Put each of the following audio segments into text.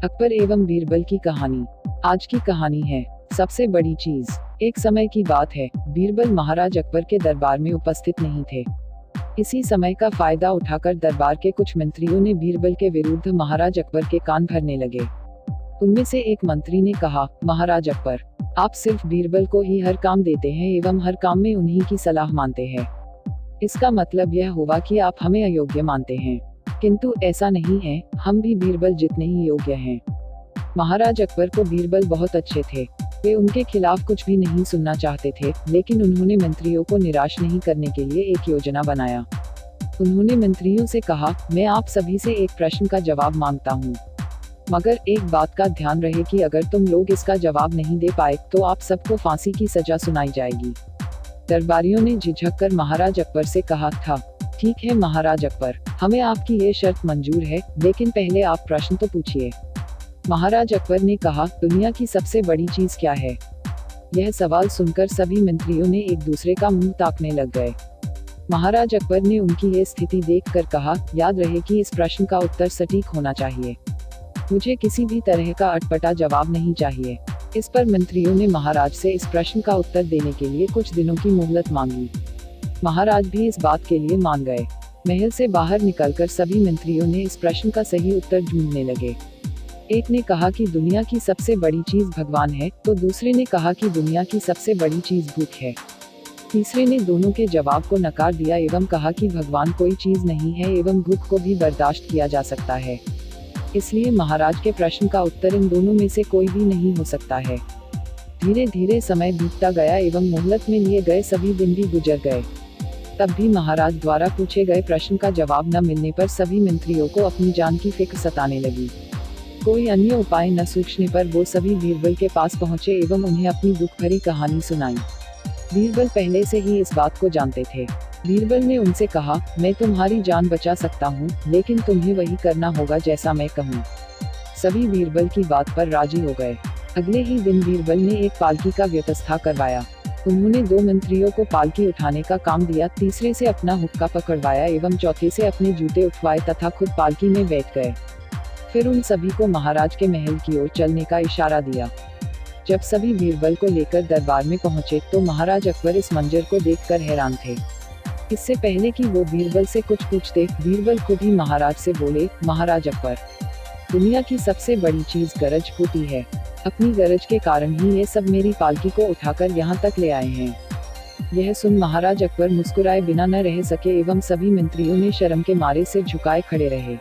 अकबर एवं बीरबल की कहानी। आज की कहानी है सबसे बड़ी चीज। एक समय की बात है, बीरबल महाराज अकबर के दरबार में उपस्थित नहीं थे। इसी समय का फायदा उठाकर दरबार के कुछ मंत्रियों ने बीरबल के विरुद्ध महाराज अकबर के कान भरने लगे। उनमें से एक मंत्री ने कहा, महाराज अकबर, आप सिर्फ बीरबल को ही हर काम देते हैं एवं हर काम में उन्हीं की सलाह मानते हैं। इसका मतलब यह हुआ कि आप हमें अयोग्य मानते हैं, किंतु ऐसा नहीं है, हम भी बीरबल जितने ही योग्य हैं। महाराज अकबर को बीरबल बहुत अच्छे थे। वे उनके खिलाफ कुछ भी नहीं सुनना चाहते थे, लेकिन उन्होंने मंत्रियों को निराश नहीं करने के लिए एक योजना बनाया। उन्होंने मंत्रियों से कहा, मैं आप सभी से एक प्रश्न का जवाब मांगता हूँ, मगर एक बात का ध्यान रहे कि अगर तुम लोग इसका जवाब नहीं दे पाए तो आप सबको फांसी की सजा सुनाई जाएगी। दरबारियों ने झिझक कर महाराज अकबर से कहा था, ठीक है महाराज अकबर, हमें आपकी ये शर्त मंजूर है, लेकिन पहले आप प्रश्न तो पूछिए। महाराज अकबर ने कहा, दुनिया की सबसे बड़ी चीज क्या है? यह सवाल सुनकर सभी मंत्रियों ने एक दूसरे का मुंह ताकने लग गए। महाराज अकबर ने उनकी ये स्थिति देखकर कहा, याद रहे कि इस प्रश्न का उत्तर सटीक होना चाहिए। मुझे किसी भी तरह का अटपटा जवाब नहीं चाहिए। इस पर मंत्रियों ने महाराज से इस प्रश्न का उत्तर देने के लिए कुछ दिनों की मोहलत मांगी। महाराज भी इस बात के लिए मान गए। महल से बाहर निकलकर सभी मंत्रियों ने इस प्रश्न का सही उत्तर ढूंढने लगे। एक ने कहा कि दुनिया की सबसे बड़ी चीज भगवान है, तो दूसरे ने कहा कि दुनिया की सबसे बड़ी चीज भूख है। तीसरे ने दोनों के जवाब को नकार दिया एवं कहा कि भगवान कोई चीज नहीं है एवं भूख को भी बर्दाश्त किया जा सकता है। इसलिए महाराज के प्रश्न का उत्तर इन दोनों में से कोई भी नहीं हो सकता है। धीरे धीरे समय बीतता गया एवं मोहलत में लिए गए सभी दिन भी गुजर गए। तब भी महाराज द्वारा पूछे गए प्रश्न का जवाब न मिलने पर सभी मंत्रियों को अपनी जान की फिक्र सताने लगी। कोई अन्य उपाय न सूझने पर वो सभी बीरबल के पास पहुंचे एवं उन्हें अपनी दुख भरी कहानी सुनाई। बीरबल पहले से ही इस बात को जानते थे। बीरबल ने उनसे कहा, मैं तुम्हारी जान बचा सकता हूँ, लेकिन तुम्हें वही करना होगा जैसा मैं कहूँ। सभी बीरबल की बात पर राजी हो गए। अगले ही दिन बीरबल ने एक पालकी का व्यवस्था करवाया। उन्होंने दो मंत्रियों को पालकी उठाने का काम दिया, तीसरे से अपना हुक्का पकड़वाया एवं चौथे से अपने जूते उठवाए तथा खुद पालकी में बैठ गए। फिर उन सभी को महाराज के महल की ओर चलने का इशारा दिया। जब सभी बीरबल को लेकर दरबार में पहुंचे तो महाराज अकबर इस मंजर को देखकर हैरान थे। इससे पहले कि वो बीरबल से कुछ पूछते, बीरबल खुद ही महाराज से बोले, महाराज अकबर, दुनिया की सबसे बड़ी चीज गरज होती है। अपनी गरज के कारण ही ये सब मेरी पालकी को उठाकर यहाँ तक ले आए हैं। यह सुन महाराज अकबर मुस्कुराए बिना न रह सके एवं सभी मंत्रियों ने शर्म के मारे सिर झुकाए खड़े रहे।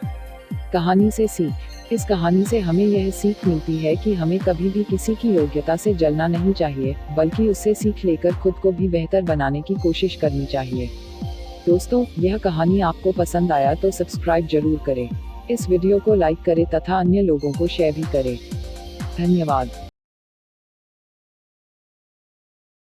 कहानी से सीख। इस कहानी से हमें यह सीख मिलती है कि हमें कभी भी किसी की योग्यता से जलना नहीं चाहिए, बल्कि उससे सीख लेकर खुद को भी बेहतर बनाने की कोशिश करनी चाहिए। दोस्तों, यह कहानी आपको पसंद आया तो सब्सक्राइब जरूर करें। इस वीडियो को लाइक करें तथा अन्य लोगों को शेयर भी करें। धन्यवाद।